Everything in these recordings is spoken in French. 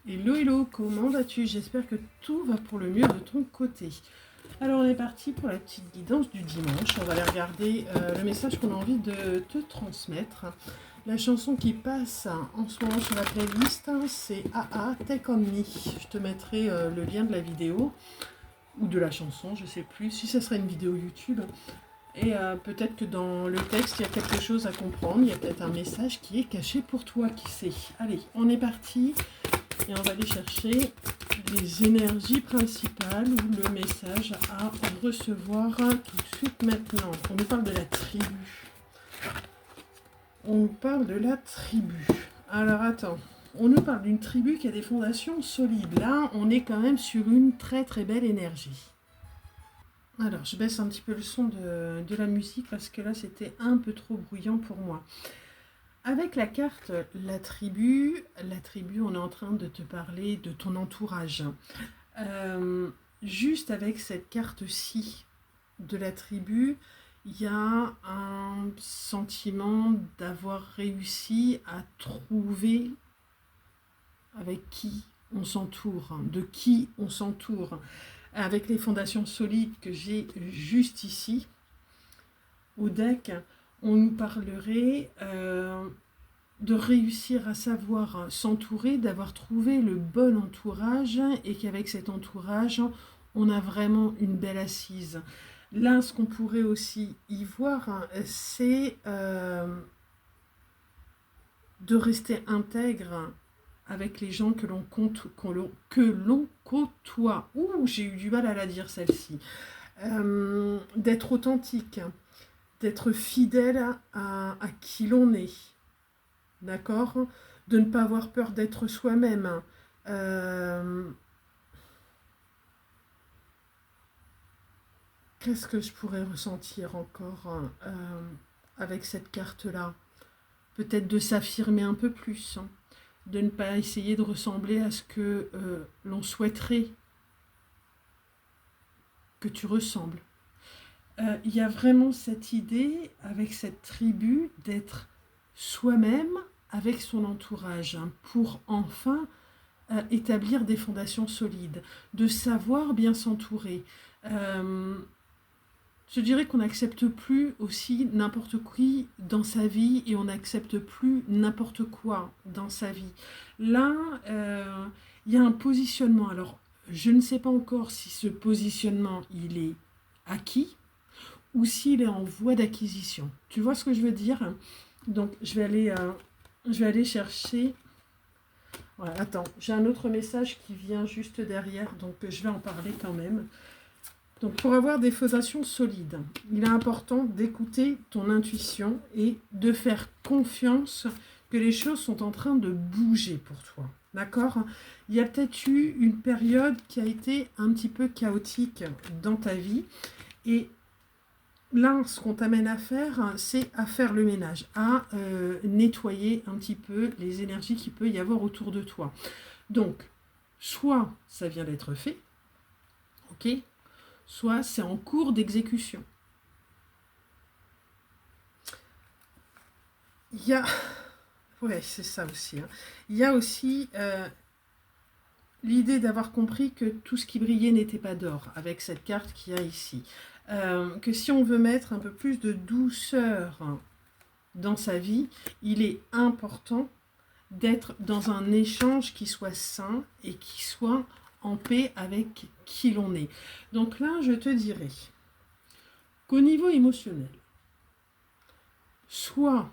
Hello, hello, comment vas-tu? J'espère que tout va pour le mieux de ton côté. Alors on est parti pour la petite guidance du dimanche. On va aller regarder le message qu'on a envie de te transmettre. La chanson qui passe en ce moment sur la playlist, c'est AA Take On Me. Je te mettrai le lien de la vidéo ou de la chanson, je sais plus, si ça serait une vidéo YouTube. Et peut-être que dans le texte, il y a quelque chose à comprendre. Il y a peut-être un message qui est caché pour toi, qui sait. Allez, on est parti. Et on va aller chercher les énergies principales ou le message à recevoir tout de suite maintenant. On nous parle de la tribu. On nous parle de la tribu. Alors attends, on nous parle d'une tribu qui a des fondations solides. Là, on est quand même sur une très très belle énergie. Alors, je baisse un petit peu le son de la musique parce que là, c'était un peu trop bruyant pour moi. Avec la carte la tribu, on est en train de te parler de ton entourage. Juste avec cette carte-ci de la tribu, il y a un sentiment d'avoir réussi à trouver avec qui on s'entoure, de qui on s'entoure. Avec les fondations solides que j'ai juste ici, au deck, on nous parlerait de réussir à savoir s'entourer, d'avoir trouvé le bon entourage et qu'avec cet entourage, on a vraiment une belle assise. Là, ce qu'on pourrait aussi y voir, c'est de rester intègre avec les gens que l'on côtoie. Ouh, j'ai eu du mal à la dire celle-ci. D'être authentique, d'être fidèle à qui l'on est. D'accord? De ne pas avoir peur d'être soi-même. Qu'est-ce que je pourrais ressentir encore avec cette carte-là? Peut-être de s'affirmer un peu plus, hein, de ne pas essayer de ressembler à ce que l'on souhaiterait que tu ressembles. Il y a vraiment cette idée, avec cette tribu, d'être soi-même avec son entourage, hein, pour enfin établir des fondations solides, de savoir bien s'entourer. Je dirais qu'on n'accepte plus aussi n'importe qui dans sa vie et on n'accepte plus n'importe quoi dans sa vie. Là, il y a un positionnement. Alors, je ne sais pas encore si ce positionnement, il est acquis ou s'il est en voie d'acquisition. Tu vois ce que je veux dire? Donc, je vais aller chercher. Voilà, attends, j'ai un autre message qui vient juste derrière, donc je vais en parler quand même. Donc, pour avoir des fondations solides, il est important d'écouter ton intuition et de faire confiance que les choses sont en train de bouger pour toi. D'accord? Il y a peut-être eu une période qui a été un petit peu chaotique dans ta vie. Et là, ce qu'on t'amène à faire, c'est à faire le ménage, à nettoyer un petit peu les énergies qu'il peut y avoir autour de toi. Donc, soit ça vient d'être fait, ok? Soit c'est en cours d'exécution. Il y a... Ouais, c'est ça aussi. Hein. Il y a aussi l'idée d'avoir compris que tout ce qui brillait n'était pas d'or, avec cette carte qu'il y a ici. Que si on veut mettre un peu plus de douceur dans sa vie, il est important d'être dans un échange qui soit sain et qui soit en paix avec qui l'on est. Donc là, je te dirais qu'au niveau émotionnel, soit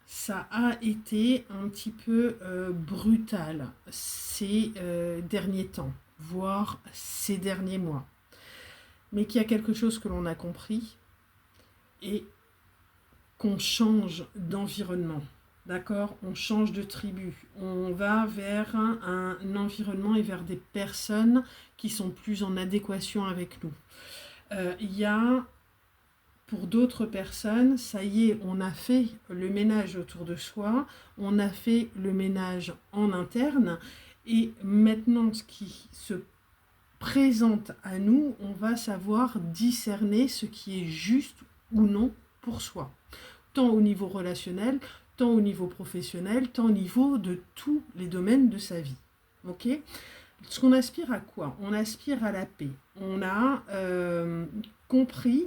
ça a été un petit peu brutal ces derniers temps, voire ces derniers mois, mais qu'il y a quelque chose que l'on a compris et qu'on change d'environnement. D'accord? On change de tribu. On va vers un environnement et vers des personnes qui sont plus en adéquation avec nous. Il y a, pour d'autres personnes, ça y est, on a fait le ménage autour de soi, on a fait le ménage en interne, et maintenant, ce qui se présente à nous, on va savoir discerner ce qui est juste ou non pour soi. Tant au niveau relationnel, tant au niveau professionnel, tant au niveau de tous les domaines de sa vie. Ok? Ce qu'on aspire à quoi? On aspire à la paix. On a compris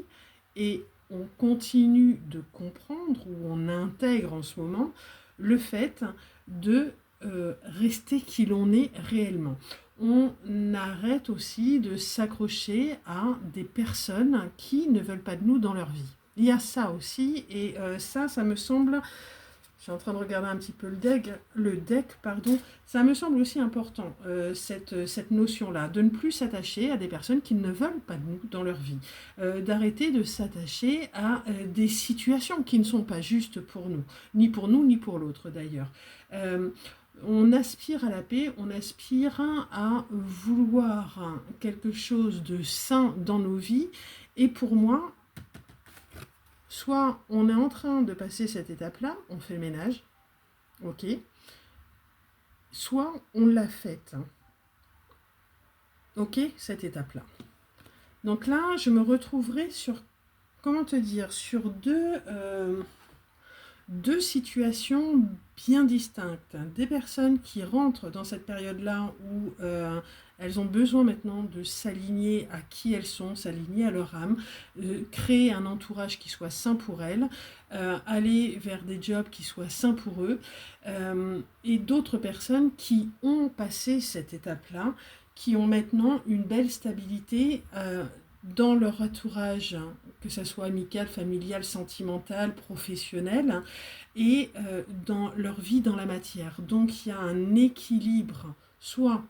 et on continue de comprendre, ou on intègre en ce moment, le fait de rester qui l'on est réellement. On arrête aussi de s'accrocher à des personnes qui ne veulent pas de nous dans leur vie. Il y a ça aussi, et ça me semble... Je suis en train de regarder un petit peu le deck, pardon. Ça me semble aussi important, cette notion-là, de ne plus s'attacher à des personnes qui ne veulent pas de nous dans leur vie, d'arrêter de s'attacher à des situations qui ne sont pas justes pour nous, ni pour l'autre d'ailleurs. On aspire à la paix, on aspire à vouloir quelque chose de sain dans nos vies, et pour moi, soit on est en train de passer cette étape-là, on fait le ménage, ok, soit on l'a faite, ok, cette étape-là. Donc là, je me retrouverai sur, comment te dire, sur deux situations bien distinctes. Des personnes qui rentrent dans cette période-là où elles ont besoin maintenant de s'aligner à qui elles sont, s'aligner à leur âme, créer un entourage qui soit sain pour elles, aller vers des jobs qui soient sains pour eux, et d'autres personnes qui ont passé cette étape-là, qui ont maintenant une belle stabilité dans leur entourage, que ce soit amical, familial, sentimental, professionnel, et dans leur vie dans la matière. Donc il y a un équilibre, soit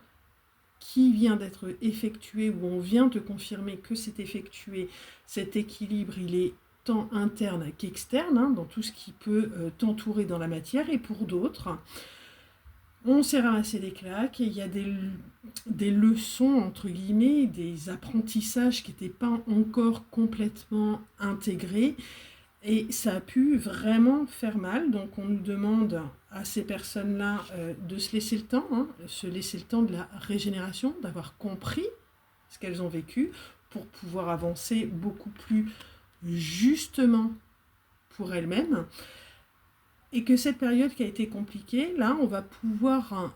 qui vient d'être effectué, ou on vient te confirmer que c'est effectué, cet équilibre, il est tant interne qu'externe, dans tout ce qui peut t'entourer dans la matière, et pour d'autres, on s'est ramassé des claques, et il y a des leçons, entre guillemets, des apprentissages qui n'étaient pas encore complètement intégrés, et ça a pu vraiment faire mal. Donc on nous demande à ces personnes-là de se laisser le temps, se laisser le temps de la régénération, d'avoir compris ce qu'elles ont vécu, pour pouvoir avancer beaucoup plus justement pour elles-mêmes. Et que cette période qui a été compliquée, là, on va pouvoir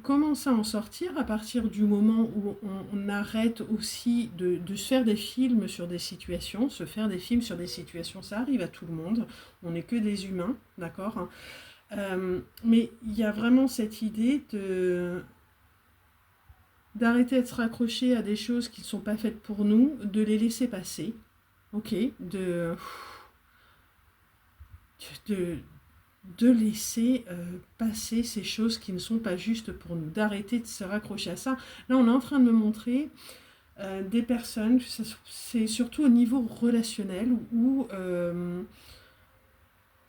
commencer à en sortir à partir du moment où on arrête aussi de se faire des films sur des situations. Se faire des films sur des situations, ça arrive à tout le monde. On n'est que des humains, d'accord, mais il y a vraiment cette idée d'arrêter de se raccrocher à des choses qui ne sont pas faites pour nous, de les laisser passer, ok, de laisser passer ces choses qui ne sont pas justes pour nous, d'arrêter de se raccrocher à ça. Là, on est en train de me montrer des personnes, c'est surtout au niveau relationnel, où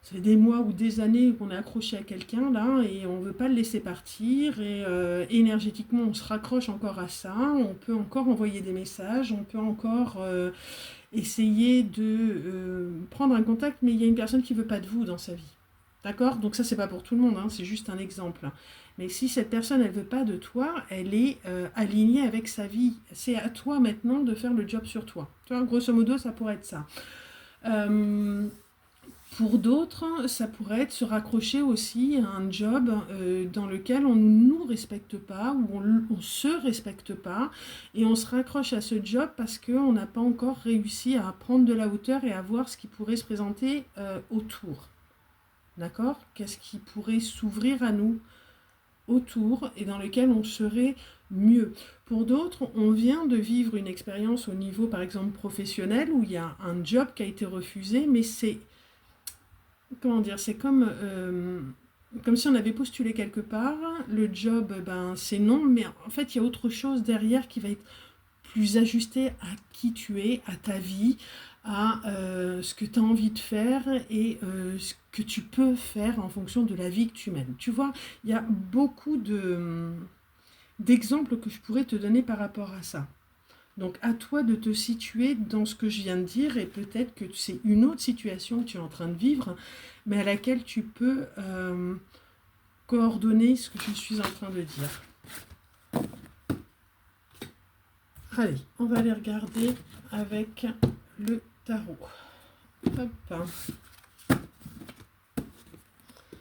ça fait des mois ou des années qu'on est accroché à quelqu'un, là, et on ne veut pas le laisser partir, et énergétiquement, on se raccroche encore à ça, on peut encore envoyer des messages, on peut encore essayer de prendre un contact, mais il y a une personne qui ne veut pas de vous dans sa vie. D'accord? Donc ça, c'est pas pour tout le monde, c'est juste un exemple. Mais si cette personne, elle veut pas de toi, elle est alignée avec sa vie. C'est à toi maintenant de faire le job sur toi. Tu vois, grosso modo, ça pourrait être ça. Pour d'autres, ça pourrait être se raccrocher aussi à un job dans lequel on ne nous respecte pas, où on ne se respecte pas, et on se raccroche à ce job parce qu'on n'a pas encore réussi à prendre de la hauteur et à voir ce qui pourrait se présenter autour. D'accord? Qu'est-ce qui pourrait s'ouvrir à nous autour, et dans lequel on serait mieux. Pour d'autres, on vient de vivre une expérience au niveau, par exemple, professionnel, où il y a un job qui a été refusé, mais c'est... Comment dire? C'est comme si on avait postulé quelque part, le job, c'est non, mais en fait, il y a autre chose derrière qui va être plus ajusté à qui tu es, à ta vie, à ce que tu as envie de faire, et ce que tu peux faire en fonction de la vie que tu mènes. Tu vois, il y a beaucoup d'exemples que je pourrais te donner par rapport à ça. Donc à toi de te situer dans ce que je viens de dire, et peut-être que c'est une autre situation que tu es en train de vivre, mais à laquelle tu peux coordonner ce que je suis en train de dire. Allez, on va aller regarder avec le tarot. Hop.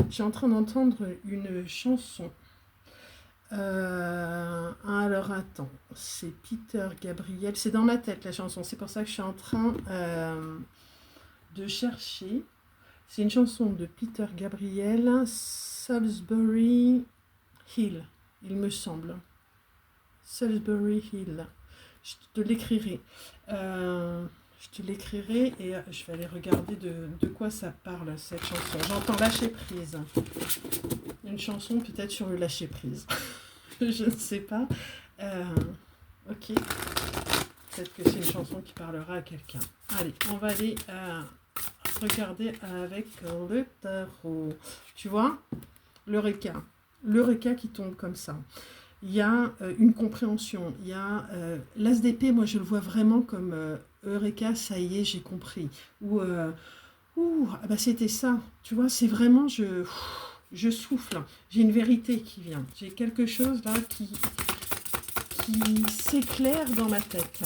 Je suis en train d'entendre une chanson. Alors attends, c'est Peter Gabriel. C'est dans ma tête la chanson. C'est pour ça que je suis en train de chercher. C'est une chanson de Peter Gabriel, Salisbury Hill, il me semble. Salisbury Hill. Je te l'écrirai. Et je vais aller regarder de quoi ça parle, cette chanson. J'entends lâcher prise. Une chanson peut-être sur le lâcher prise. Je ne sais pas. Ok. Peut-être que c'est une chanson qui parlera à quelqu'un. Allez, on va aller regarder avec le tarot. Tu vois, l'Eureka. L'Eureka qui tombe comme ça. Il y a une compréhension. Il y a l'as d'épée, moi je le vois vraiment comme Eureka, ça y est, j'ai compris. Ou ah bah c'était ça. Tu vois, c'est vraiment, je souffle. J'ai une vérité qui vient. J'ai quelque chose là qui s'éclaire dans ma tête.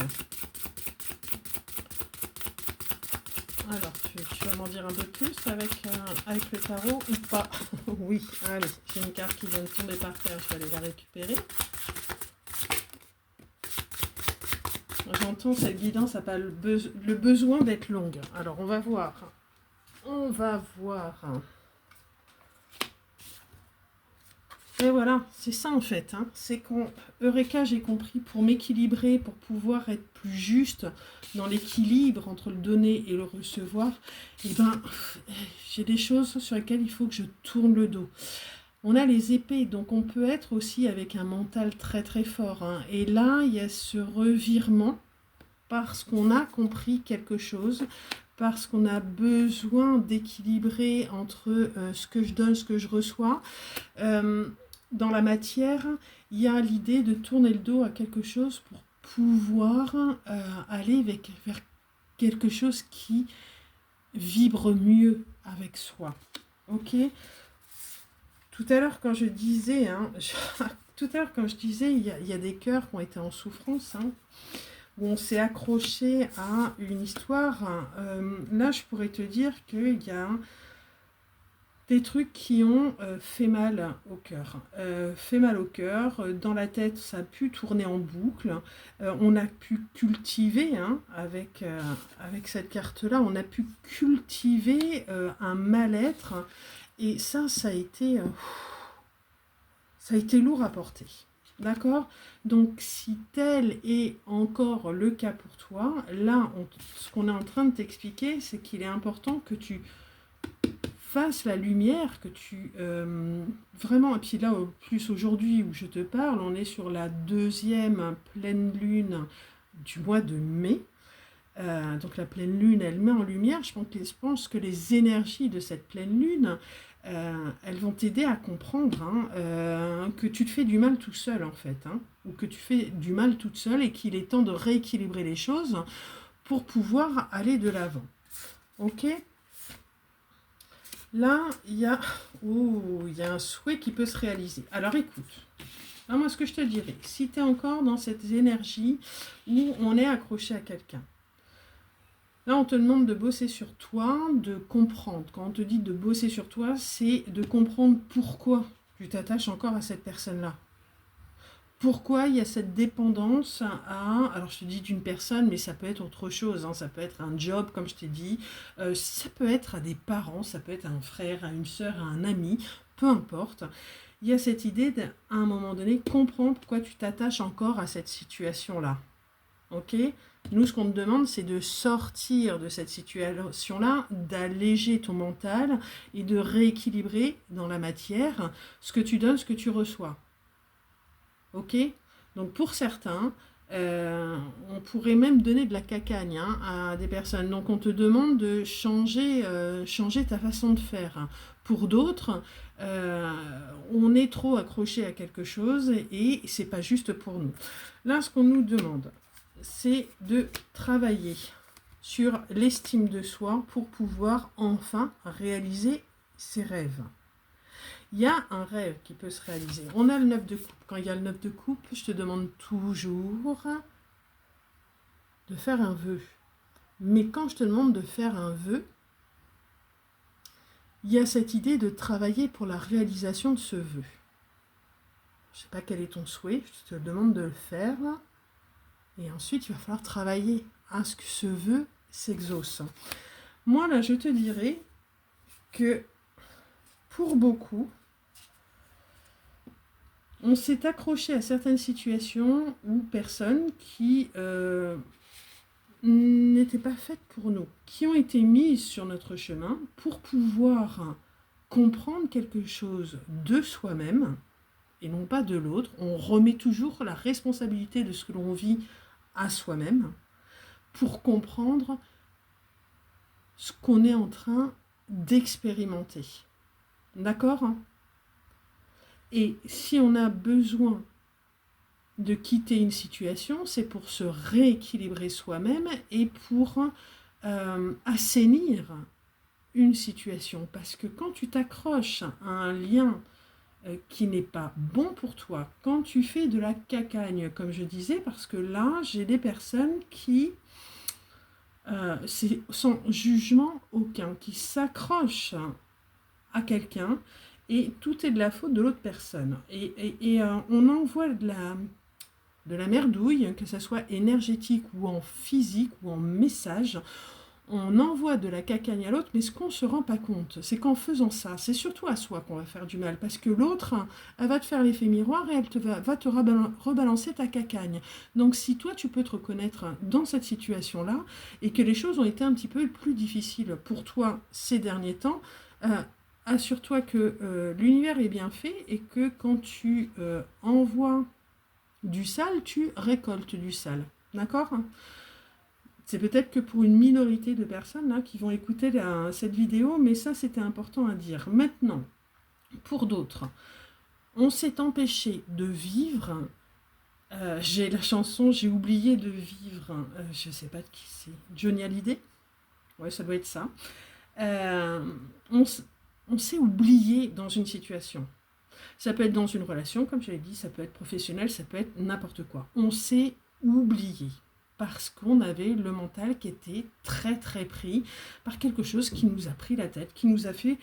Alors, tu vas m'en dire un peu plus avec le tarot ou pas? Oui, allez, j'ai une carte qui vient de tomber par terre, je vais aller la récupérer. J'entends cette guidance n'a pas le besoin d'être longue. Alors, on va voir. On va voir. Et voilà, c'est ça en fait. Hein. C'est quand Eureka, j'ai compris, pour m'équilibrer, pour pouvoir être plus juste dans l'équilibre entre le donner et le recevoir, et ben, j'ai des choses sur lesquelles il faut que je tourne le dos. On a les épées, donc on peut être aussi avec un mental très très fort. Hein. Et là, il y a ce revirement parce qu'on a compris quelque chose, parce qu'on a besoin d'équilibrer entre ce que je donne, ce que je reçois. Dans la matière, il y a l'idée de tourner le dos à quelque chose pour pouvoir aller vers quelque chose qui vibre mieux avec soi. Ok ? Tout à l'heure, quand je disais, il y a des cœurs qui ont été en souffrance, hein, où on s'est accroché à une histoire. Là, je pourrais te dire qu'il y a des trucs qui ont fait mal au cœur. Dans la tête, ça a pu tourner en boucle. On a pu cultiver, hein, avec cette carte-là, on a pu cultiver un mal-être. Et ça a été lourd à porter. D'accord ? Donc, si tel est encore le cas pour toi, là, ce qu'on est en train de t'expliquer, c'est qu'il est important que tu fasses la lumière, que tu... vraiment, et puis là, plus aujourd'hui où je te parle, on est sur la 2e pleine lune du mois de mai. Donc la pleine lune, elle met en lumière, je pense que les énergies de cette pleine lune, elles vont t'aider à comprendre que tu te fais du mal tout seul en fait, hein, ou que tu fais du mal toute seule et qu'il est temps de rééquilibrer les choses pour pouvoir aller de l'avant. Ok ? Là, il y a un souhait qui peut se réaliser. Alors écoute, là, moi ce que je te dirais, si tu es encore dans cette énergie où on est accroché à quelqu'un, là, on te demande de bosser sur toi, de comprendre. Quand on te dit de bosser sur toi, c'est de comprendre pourquoi tu t'attaches encore à cette personne-là. Pourquoi il y a cette dépendance à... Alors, je te dis d'une personne, mais ça peut être autre chose. Hein, ça peut être un job, comme je t'ai dit. Ça peut être à des parents, ça peut être à un frère, à une sœur, à un ami. Peu importe. Il y a cette idée d'à un moment donné, comprendre pourquoi tu t'attaches encore à cette situation-là. Ok ? Nous, ce qu'on te demande, c'est de sortir de cette situation-là, d'alléger ton mental et de rééquilibrer dans la matière ce que tu donnes, ce que tu reçois. Ok ? Donc, pour certains, on pourrait même donner de la cacagne à des personnes. Donc, on te demande de changer ta façon de faire. Pour d'autres, on est trop accroché à quelque chose et c'est pas juste pour nous. Là, ce qu'on nous demande, c'est de travailler sur l'estime de soi pour pouvoir enfin réaliser ses rêves. Il y a un rêve qui peut se réaliser. On a le 9 de coupe. Quand il y a le 9 de coupe, je te demande toujours de faire un vœu. Mais quand je te demande de faire un vœu, il y a cette idée de travailler pour la réalisation de ce vœu. Je ne sais pas quel est ton souhait, je te demande de le faire. Et ensuite, il va falloir travailler à ce que ce vœu s'exauce. Moi, là, je te dirais que pour beaucoup, on s'est accroché à certaines situations ou personnes qui n'étaient pas faites pour nous, qui ont été mises sur notre chemin pour pouvoir comprendre quelque chose de soi-même et non pas de l'autre. On remet toujours la responsabilité de ce que l'on vit à soi-même pour comprendre ce qu'on est en train d'expérimenter. D'accord ? Et si on a besoin de quitter une situation, c'est pour se rééquilibrer soi-même et pour assainir une situation. Parce que quand tu t'accroches à un lien qui n'est pas bon pour toi, quand tu fais de la cacagne, comme je disais, parce que là, j'ai des personnes qui, c'est sans jugement aucun, qui s'accrochent à quelqu'un et tout est de la faute de l'autre personne. Et on envoie de la merdouille, que ce soit énergétique ou en physique ou en message. On envoie de la cacagne à l'autre, mais ce qu'on ne se rend pas compte, c'est qu'en faisant ça, c'est surtout à soi qu'on va faire du mal, parce que l'autre, elle va te faire l'effet miroir et elle va te rebalancer ta cacagne. Donc si toi, tu peux te reconnaître dans cette situation-là, et que les choses ont été un petit peu plus difficiles pour toi ces derniers temps, assure-toi que l'univers est bien fait et que quand tu envoies du sale, tu récoltes du sale. D'accord ? C'est peut-être que pour une minorité de personnes là, qui vont écouter cette vidéo, mais ça c'était important à dire. Maintenant, pour d'autres, on s'est empêché de vivre. J'ai la chanson J'ai oublié de vivre. Je ne sais pas de qui c'est. Johnny Hallyday ? Ouais, ça doit être ça. On s'est oublié dans une situation. Ça peut être dans une relation, comme je l'ai dit, ça peut être professionnel, ça peut être n'importe quoi. On s'est oublié parce qu'on avait le mental qui était très très pris par quelque chose qui nous a pris la tête, qui nous a fait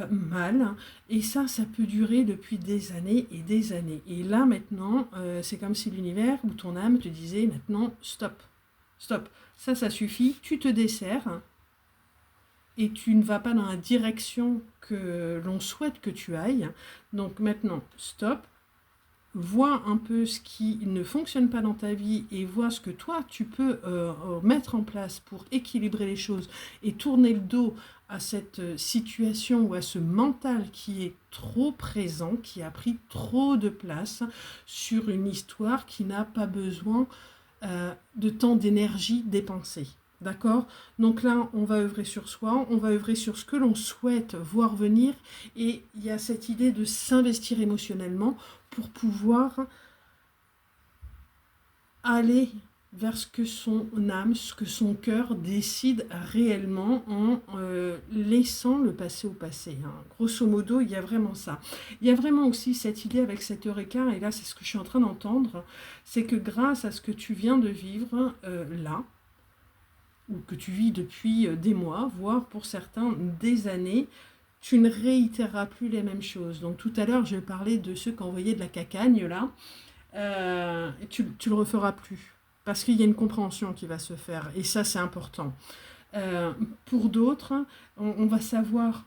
mal. Et ça peut durer depuis des années et des années. Et là maintenant, c'est comme si l'univers ou ton âme te disait maintenant stop, stop, ça suffit, tu te desserres. Et tu ne vas pas dans la direction que l'on souhaite que tu ailles. Donc maintenant, stop, vois un peu ce qui ne fonctionne pas dans ta vie et vois ce que toi, tu peux mettre en place pour équilibrer les choses et tourner le dos à cette situation ou à ce mental qui est trop présent, qui a pris trop de place sur une histoire qui n'a pas besoin de tant d'énergie dépensée. D'accord ? Donc là, on va œuvrer sur soi, on va œuvrer sur ce que l'on souhaite voir venir, et il y a cette idée de s'investir émotionnellement pour pouvoir aller vers ce que son âme, ce que son cœur décide réellement en laissant le passé au passé. Hein. Grosso modo, il y a vraiment ça. Il y a vraiment aussi cette idée avec cet eureka, et là c'est ce que je suis en train d'entendre, c'est que grâce à ce que tu viens de vivre là, ou que tu vis depuis des mois, voire pour certains des années, tu ne réitéreras plus les mêmes choses. Donc tout à l'heure, je parlais de ceux qui envoyaient de la cacagne, là, tu le referas plus. Parce qu'il y a une compréhension qui va se faire, et ça, c'est important. Pour d'autres, on va savoir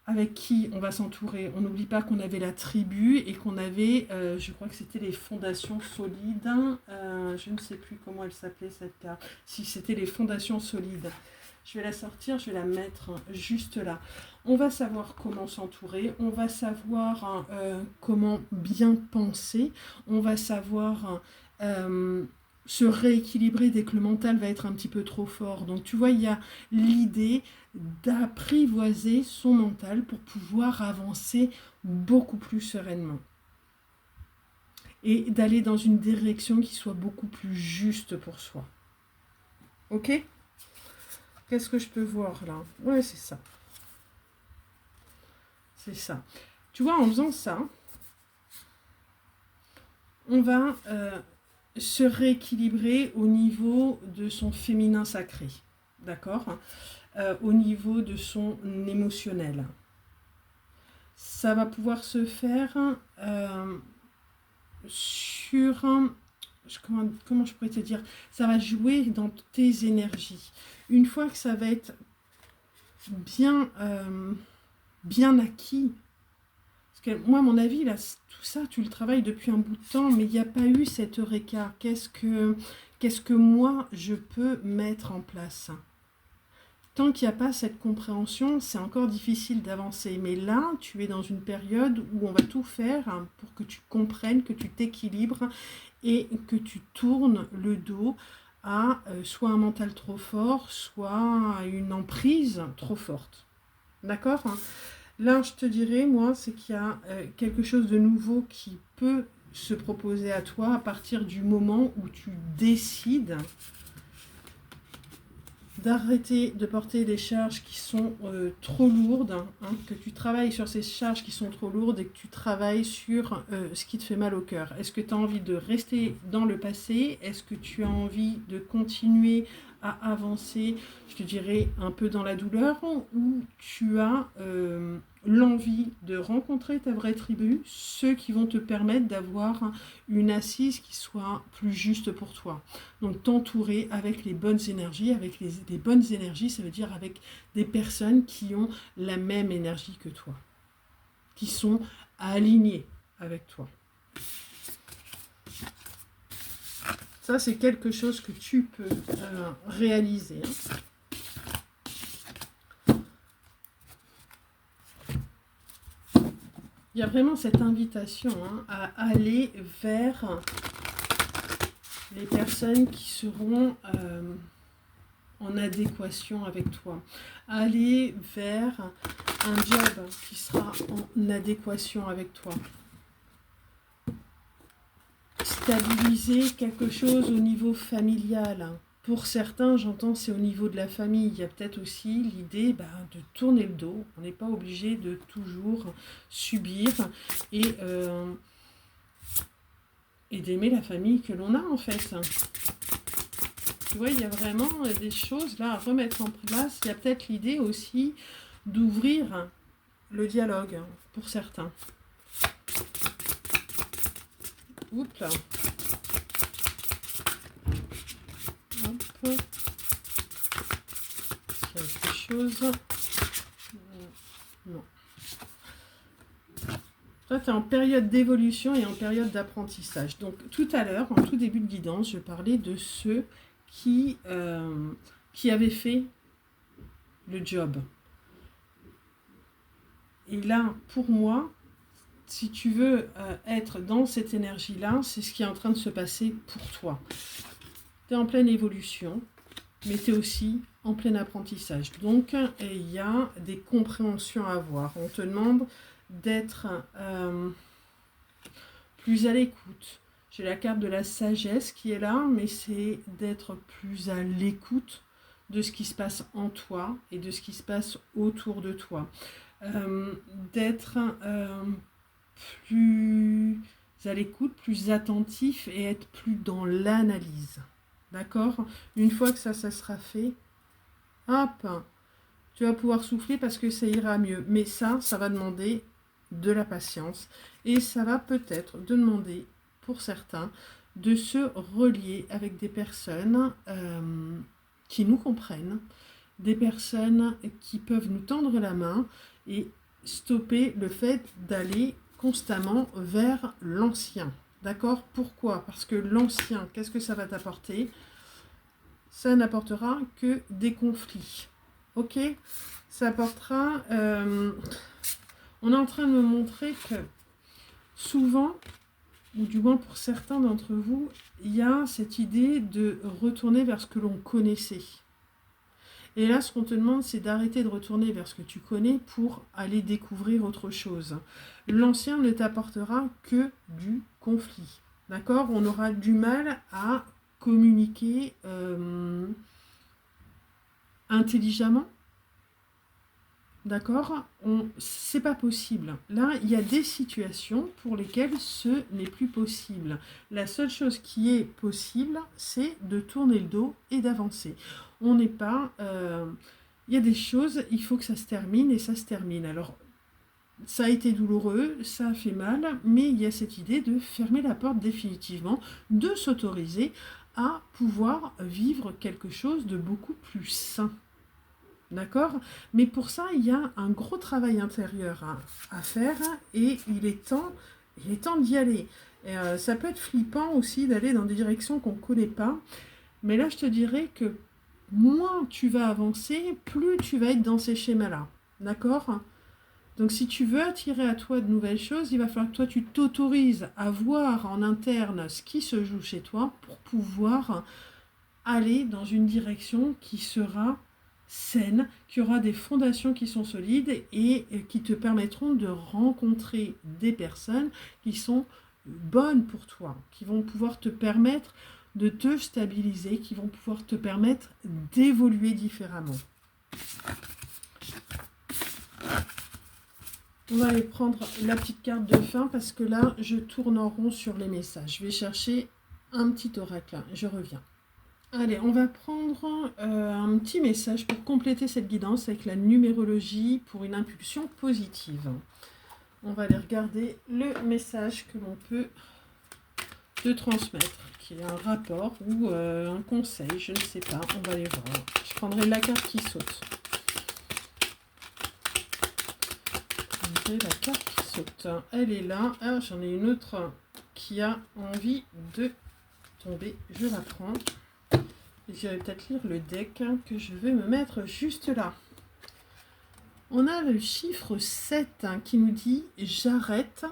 avec qui on va s'entourer. On n'oublie pas qu'on avait la tribu et qu'on avait, je crois que c'était les fondations solides, je ne sais plus comment elle s'appelait cette carte, si c'était les fondations solides. Je vais la sortir, je vais la mettre juste là. On va savoir comment s'entourer, on va savoir comment bien penser, on va savoir se rééquilibrer dès que le mental va être un petit peu trop fort. Donc tu vois, il y a l'idée d'apprivoiser son mental pour pouvoir avancer beaucoup plus sereinement. Et d'aller dans une direction qui soit beaucoup plus juste pour soi. Ok ? Qu'est-ce que je peux voir là ? Ouais, c'est ça. C'est ça. Tu vois, en faisant ça, on va se rééquilibrer au niveau de son féminin sacré. D'accord ? Au niveau de son émotionnel. Ça va pouvoir se faire sur comment je pourrais te dire, ça va jouer dans tes énergies. Une fois que ça va être bien, bien acquis, parce que moi, à mon avis, là, tout ça, tu le travailles depuis un bout de temps, mais il n'y a pas eu cette eureka. Qu'est-ce que moi, je peux mettre en place? Tant qu'il n'y a pas cette compréhension, c'est encore difficile d'avancer. Mais là, tu es dans une période où on va tout faire pour que tu comprennes, que tu t'équilibres et que tu tournes le dos à soit un mental trop fort, soit à une emprise trop forte. D'accord? Là, je te dirais, moi, c'est qu'il y a quelque chose de nouveau qui peut se proposer à toi à partir du moment où tu décides d'arrêter de porter des charges qui sont trop lourdes, hein, que tu travailles sur ces charges qui sont trop lourdes et que tu travailles sur ce qui te fait mal au cœur. Est-ce que tu as envie de rester dans le passé? Est-ce que tu as envie de continuer à avancer, je te dirais, un peu dans la douleur, ou tu as l'envie de rencontrer ta vraie tribu, ceux qui vont te permettre d'avoir une assise qui soit plus juste pour toi. Donc t'entourer avec les bonnes énergies, avec les bonnes énergies, ça veut dire avec des personnes qui ont la même énergie que toi, qui sont alignées avec toi. Ça, c'est quelque chose que tu peux réaliser. Il y a vraiment cette invitation à aller vers les personnes qui seront en adéquation avec toi. Aller vers un job qui sera en adéquation avec toi. Stabiliser quelque chose au niveau familial. Pour certains, j'entends, c'est au niveau de la famille. Il y a peut-être aussi l'idée de tourner le dos. On n'est pas obligé de toujours subir et d'aimer la famille que l'on a en fait. Tu vois, il y a vraiment des choses là à remettre en place. Il y a peut-être l'idée aussi d'ouvrir le dialogue pour certains. Oups là. Hop. Quelque chose. Non. Toi, tu es en période d'évolution et en période d'apprentissage. Donc, tout à l'heure, en tout début de guidance, je parlais de ceux qui avaient fait le job. Et là, pour moi, si tu veux être dans cette énergie-là, c'est ce qui est en train de se passer pour toi. Tu es en pleine évolution, mais tu es aussi en plein apprentissage. Donc, il y a des compréhensions à avoir. On te demande d'être plus à l'écoute. J'ai la carte de la sagesse qui est là, mais c'est d'être plus à l'écoute de ce qui se passe en toi et de ce qui se passe autour de toi. D'être plus à l'écoute, plus attentif et être plus dans l'analyse. D'accord? Une fois que ça sera fait, hop, tu vas pouvoir souffler parce que ça ira mieux. Mais ça va demander de la patience et ça va peut-être demander, pour certains, de se relier avec des personnes qui nous comprennent, des personnes qui peuvent nous tendre la main et stopper le fait d'aller constamment vers l'ancien. D'accord? Pourquoi? Parce que l'ancien, qu'est-ce que ça va t'apporter? Ça n'apportera que des conflits. Ok? Ça apportera... on est en train de me montrer que souvent, ou du moins pour certains d'entre vous, il y a cette idée de retourner vers ce que l'on connaissait. Et là, ce qu'on te demande, c'est d'arrêter de retourner vers ce que tu connais pour aller découvrir autre chose. L'ancien ne t'apportera que du conflit. D'accord? On aura du mal à communiquer intelligemment. D'accord? C'est pas possible. Là, il y a des situations pour lesquelles ce n'est plus possible. La seule chose qui est possible, c'est de tourner le dos et d'avancer. On n'est pas... il y a des choses, il faut que ça se termine et ça se termine. Alors, ça a été douloureux, ça a fait mal, mais il y a cette idée de fermer la porte définitivement, de s'autoriser à pouvoir vivre quelque chose de beaucoup plus sain. D'accord? Mais pour ça, il y a un gros travail intérieur à faire et il est temps d'y aller. Et, ça peut être flippant aussi d'aller dans des directions qu'on ne connaît pas, mais là, je te dirais que moins tu vas avancer, plus tu vas être dans ces schémas-là. D'accord? Donc si tu veux attirer à toi de nouvelles choses, il va falloir que toi tu t'autorises à voir en interne ce qui se joue chez toi pour pouvoir aller dans une direction qui sera saine, qui aura des fondations qui sont solides et qui te permettront de rencontrer des personnes qui sont bonnes pour toi, qui vont pouvoir te permettre de te stabiliser, qui vont pouvoir te permettre d'évoluer différemment. On va aller prendre la petite carte de fin parce que là, je tourne en rond sur les messages. Je vais chercher un petit oracle. Je reviens. Allez, on va prendre un petit message pour compléter cette guidance avec la numérologie pour une impulsion positive. On va aller regarder le message que l'on peut te transmettre, qui est un rapport ou un conseil, je ne sais pas. On va aller voir. Je prendrai la carte qui saute. La carte qui saute. Elle est là. Ah, j'en ai une autre qui a envie de tomber. Je la prends. Et je vais peut-être lire le deck que je vais me mettre juste là. On a le chiffre 7 qui nous dit « J'arrête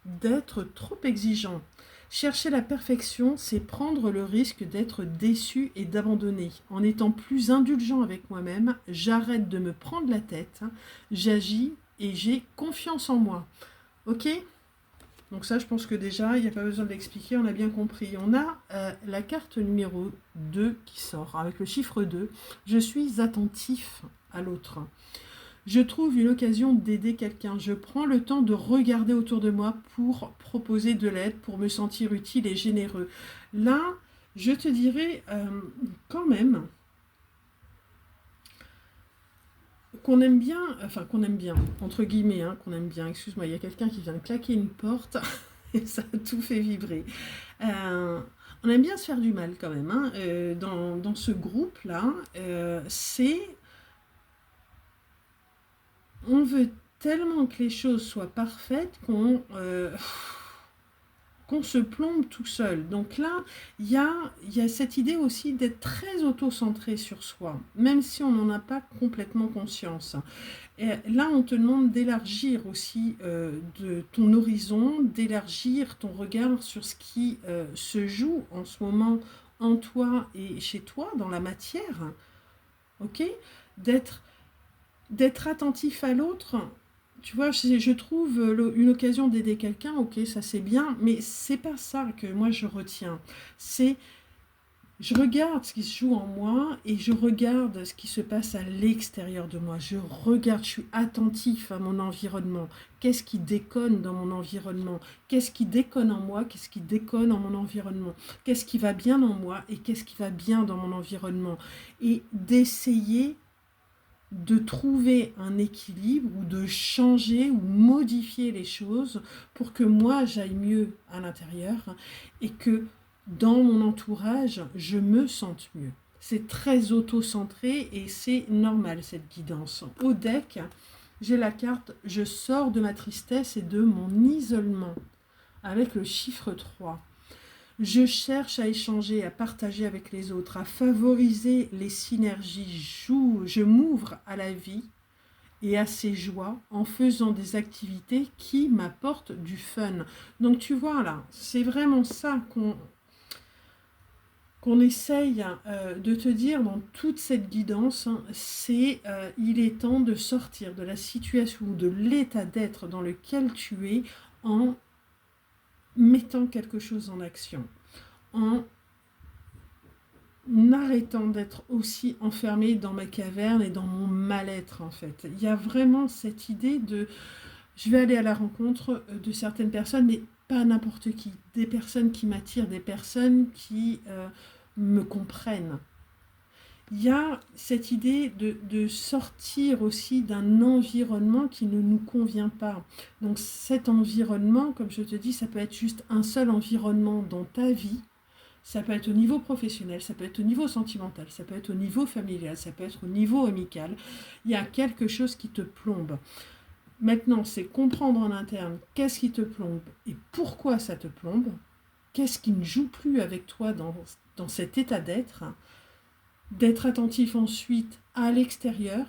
d'être trop exigeant. Chercher la perfection, c'est prendre le risque d'être déçu et d'abandonner. En étant plus indulgent avec moi-même, j'arrête de me prendre la tête. J'agis et j'ai confiance en moi. » Ok ? Donc ça, je pense que déjà, il n'y a pas besoin de l'expliquer, on a bien compris. On a la carte numéro 2 qui sort, avec le chiffre 2. Je suis attentif à l'autre. Je trouve une occasion d'aider quelqu'un. Je prends le temps de regarder autour de moi pour proposer de l'aide, pour me sentir utile et généreux. Là, je te dirais quand même qu'on aime bien, entre guillemets, qu'on aime bien, excuse-moi, il y a quelqu'un qui vient de claquer une porte et ça a tout fait vibrer. On aime bien se faire du mal quand même, dans ce groupe-là, on veut tellement que les choses soient parfaites qu'on se plombe tout seul. Donc là, il y a cette idée aussi d'être très auto-centré sur soi, même si on n'en a pas complètement conscience. Et là, on te demande d'élargir aussi de ton horizon, d'élargir ton regard sur ce qui se joue en ce moment en toi et chez toi, dans la matière. Ok ? D'être attentif à l'autre. Tu vois, je trouve une occasion d'aider quelqu'un, ok, ça c'est bien, mais c'est pas ça que moi je retiens. Je regarde ce qui se joue en moi et je regarde ce qui se passe à l'extérieur de moi. Je regarde, je suis attentif à mon environnement. Qu'est-ce qui déconne dans mon environnement? Qu'est-ce qui déconne en moi? Qu'est-ce qui déconne en mon environnement? Qu'est-ce qui va bien en moi et qu'est-ce qui va bien dans mon environnement? Et d'essayer de trouver un équilibre ou de changer ou modifier les choses pour que moi j'aille mieux à l'intérieur et que dans mon entourage je me sente mieux. C'est très auto-centré et c'est normal cette guidance. Au deck, j'ai la carte « Je sors de ma tristesse et de mon isolement » avec le chiffre 3. Je cherche à échanger, à partager avec les autres, à favoriser les synergies. Je m'ouvre à la vie et à ses joies en faisant des activités qui m'apportent du fun. Donc tu vois là, c'est vraiment ça qu'on essaye de te dire dans toute cette guidance, c'est il est temps de sortir de la situation ou de l'état d'être dans lequel tu es en mettant quelque chose en action, en arrêtant d'être aussi enfermé dans ma caverne et dans mon mal-être en fait. Il y a vraiment cette idée de je vais aller à la rencontre de certaines personnes, mais pas n'importe qui, des personnes qui m'attirent, des personnes qui me comprennent. Il y a cette idée de sortir aussi d'un environnement qui ne nous convient pas. Donc cet environnement, comme je te dis, ça peut être juste un seul environnement dans ta vie. Ça peut être au niveau professionnel, ça peut être au niveau sentimental, ça peut être au niveau familial, ça peut être au niveau amical. Il y a quelque chose qui te plombe. Maintenant, c'est comprendre en interne qu'est-ce qui te plombe et pourquoi ça te plombe. Qu'est-ce qui ne joue plus avec toi dans cet état d'être. D'être attentif ensuite à l'extérieur.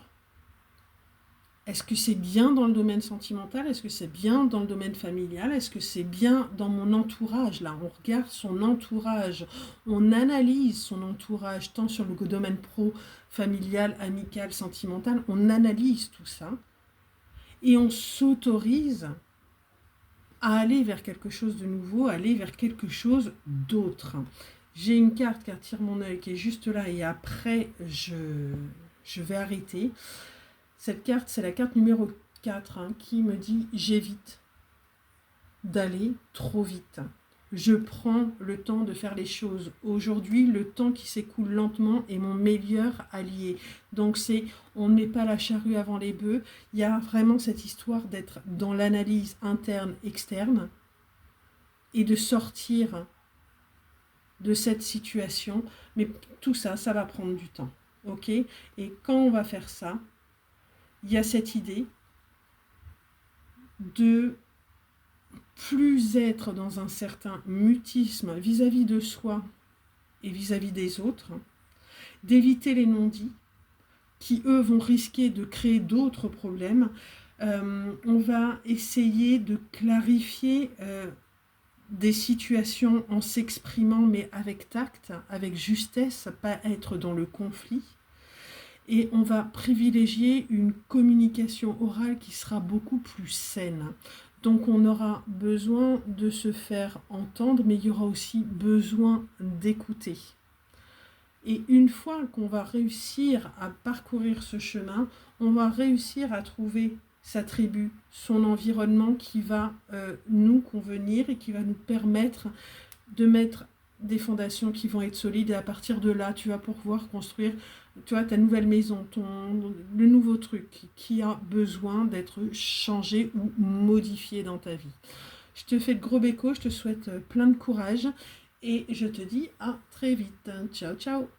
Est-ce que c'est bien dans le domaine sentimental? Est-ce que c'est bien dans le domaine familial? Est-ce que c'est bien dans mon entourage? Là, on regarde son entourage, on analyse son entourage, tant sur le domaine pro, familial, amical, sentimental, on analyse tout ça et on s'autorise à aller vers quelque chose de nouveau, à aller vers quelque chose d'autre. J'ai une carte qui attire mon œil, qui est juste là, et après, je vais arrêter. Cette carte, c'est la carte numéro 4, qui me dit « J'évite d'aller trop vite. Je prends le temps de faire les choses. Aujourd'hui, le temps qui s'écoule lentement est mon meilleur allié. » Donc, on ne met pas la charrue avant les bœufs. Il y a vraiment cette histoire d'être dans l'analyse interne, externe, et de sortir de cette situation, mais tout ça, ça va prendre du temps, ok? Et quand on va faire ça, il y a cette idée de plus être dans un certain mutisme vis-à-vis de soi et vis-à-vis des autres, d'éviter les non-dits qui, eux, vont risquer de créer d'autres problèmes. On va essayer de clarifier des situations en s'exprimant, mais avec tact, avec justesse, pas être dans le conflit. Et on va privilégier une communication orale qui sera beaucoup plus saine. Donc on aura besoin de se faire entendre, mais il y aura aussi besoin d'écouter. Et une fois qu'on va réussir à parcourir ce chemin, on va réussir à trouver sa tribu, son environnement qui va nous convenir et qui va nous permettre de mettre des fondations qui vont être solides. Et à partir de là, tu vas pouvoir construire, tu vois, ta nouvelle maison, le nouveau truc qui a besoin d'être changé ou modifié dans ta vie. Je te fais de gros bécos, je te souhaite plein de courage et je te dis à très vite. Ciao, ciao.